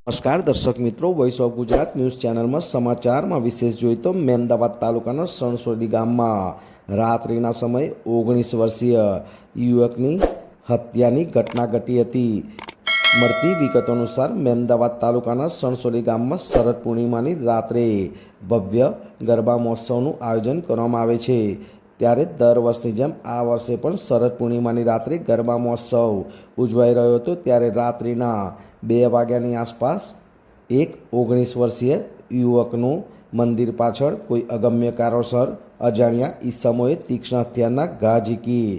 નમસ્કાર દર્શક મિત્રો, વોઇસ ઓફ ગુજરાત ન્યૂઝ ચેનલમાં સમાચારમાં વિશેષ જોઈએ તો મહેમદાવાદ તાલુકાના સણસોડી ગામમાં રાત્રિના સમયે 19 વર્ષીય યુવકની હત્યાની ઘટના ઘટી હતી। મળતી વિગતો અનુસાર મહેમદાવાદ તાલુકાના સણસોડી ગામમાં શરદ પૂર્ણિમાની રાત્રે ભવ્ય ગરબા મહોત્સવનું આયોજન કરવામાં આવે છે। ત્યારે દર વર્ષની જેમ આ વર્ષે પણ શરદ પૂર્ણિમાની રાત્રે ગરબા મહોત્સવ ઉજવાઈ રહ્યો હતો। ત્યારે રાત્રિના 2 વાગ્યાની આસપાસ એક 19 વર્ષીય યુવકનું મંદિર પાછળ કોઈ અગમ્ય કારણોસર અજાણ્યા ઈસમોએ તીક્ષ્ણ હથિયારના ઘા ઝીકી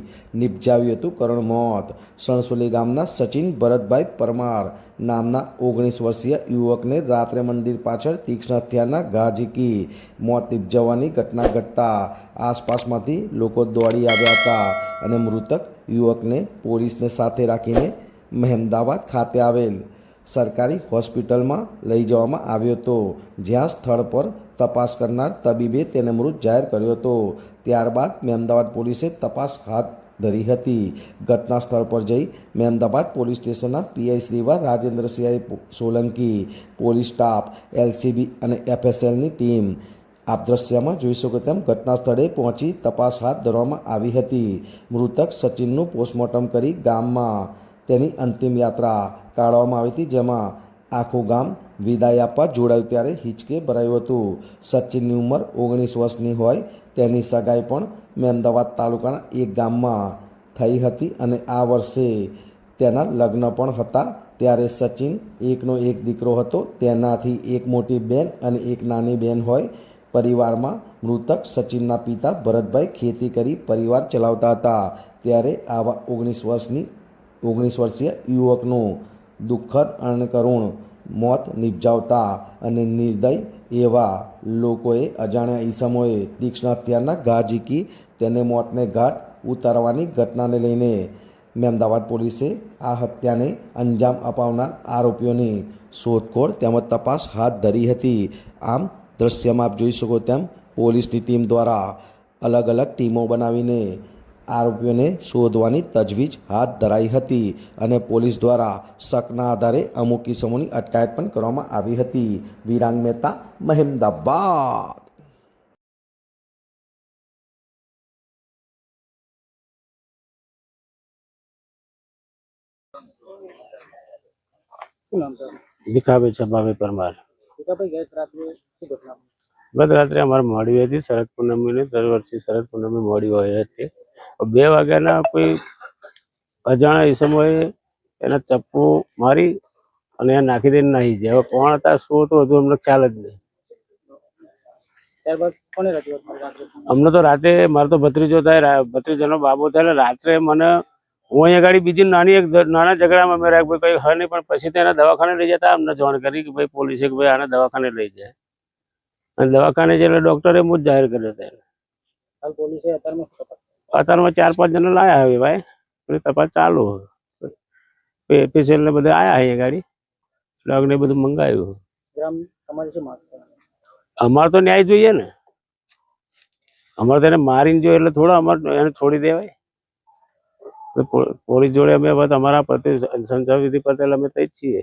નિપજાવ્યું હતું કરુણ મોત। સણસોલી ગામના સચિન ભરતભાઈ પરમાર નામના 19 વર્ષીય યુવકને રાત્રે મંદિર પાછળ તીક્ષ્ણ હથિયારના ઘા ઝીકી મોત નિપજાવવાની ઘટના ઘટતા આસપાસમાંથી લોકો દોડી આવ્યા હતા અને મૃતક યુવકને પોલીસને સાથે રાખીને મહેમદાવાદ ખાતે આવેલ સરકારી હોસ્પિટલમાં લઈ જવામાં આવ્યો હતો, જ્યાં સ્થળ પર તપાસ કરનાર તબીબે તેને મૃત જાહેર કર્યો હતો। ત્યારબાદ મહેમદાવાદ પોલીસે તપાસ હાથ ધરી હતી। ઘટના સ્થળ પર જઈ મહેમદાવાદ પોલીસ સ્ટેશનના પીઆઈ શ્રીવા Rajendrasinh Solanki, police staff, LCB અને એફએસએલની ટીમ આપ દ્રશ્યમાં જોઈ શકો તેમ ઘટના સ્થળે પહોંચી તપાસ હાથ ધરવામાં આવી હતી। મૃતક સચિનનું પોસ્ટમોર્ટમ કરી ગામમાં તેની અંતિમ યાત્રા કાઢવામાં આવી હતી, જેમાં આખું ગામ વિદાય આપવા જોડાયું ત્યારે હિંચકે ભરાયું હતું। સચિનની ઉંમર 19 વર્ષની હોય તેની સગાઈ પણ મહેમદાવાદ તાલુકાના એક ગામમાં થઈ હતી અને આ વર્ષે તેના લગ્ન પણ હતા। ત્યારે સચિન એકનો એક દીકરો હતો, તેનાથી એક મોટી બહેન અને એક નાની બહેન હોય। પરિવારમાં મૃતક સચિનના પિતા ભરતભાઈ ખેતી કરી પરિવાર ચલાવતા હતા। ત્યારે આવા 19 વર્ષીય યુવકનું દુઃખદ અને કરુણ મોત નિપજાવતા અને નિર્દય એવા લોકોએ અજાણ્યા ઈસમોએ તીક્ષ્ણ હથિયારના ઘા ઝીકી તેને મોતને ઘાટ ઉતારવાની ઘટનાને લઈને મહેમદાવાદ પોલીસે આ હત્યાને અંજામ અપાવનાર આરોપીઓની શોધખોળ તેમજ તપાસ હાથ ધરી હતી। આમ દ્રશ્યમાં આપ જોઈ શકો તેમ પોલીસની ટીમ દ્વારા અલગ અલગ ટીમો બનાવીને આરોપીઓને શોધવાની તજવીજ હાથ ધરાઈ હતી અને પોલીસ દ્વારા શકના આધારે અમુક કિસ્સાઓની અટકાયત પણ કરવામાં આવી હતી। વિરાંગ મહેતા, મહેમદાવાદ। ભીખાભાઈ છબાભાઈ પરમાર। ગત રાત્રે અમારે મોડી હતી શરદ પૂનમની। દર વર્ષે શરદ પૂનમની મોડી હોય હતી। 2 વાગ્યાના કોઈ અજાણ્યા ઈસમોએ એને ચપ્પુ મારી અને એ નાખી દઈને નાહી જાય। હવે કોણ હતા શું હતું હજુ અમને ખ્યાલ જ નહીં। અમને તો રાતે મારો તો ભત્રીજો થાય, ભત્રીજાનો બાબો થાય, રાત્રે મને હું અહીંયા ગાડી બીજી નાના ઝઘડામાં મેં રાખ ભાઈ કઈ હ નહીં, પણ પછી તેને દવાખાને લઈ જતા અમને જાણ કરી કે ભાઈ પોલીસે કે ભાઈ આને દવાખાને લઈ જાય અને દવાખાને જઈને ડોક્ટરે મુજ જાહેર કર્યો હતો। અત્યારમાં 4-5 જણા લાયા હવે ભાઈ, તપાસ ચાલુ। એફએસએલ ને બધા આયા અહીંયા ગાડી ડોગ ને બધું મંગાવ્યું। અમારે તો ન્યાય જોઈએ ને, અમારે તેને મારીને જોઈએ એટલે થોડો અમારે એને છોડી દેવાય। પોલીસ જોડે અમે અમારા સંજય વિધિ પટેલ અમે તઈ જ છીએ।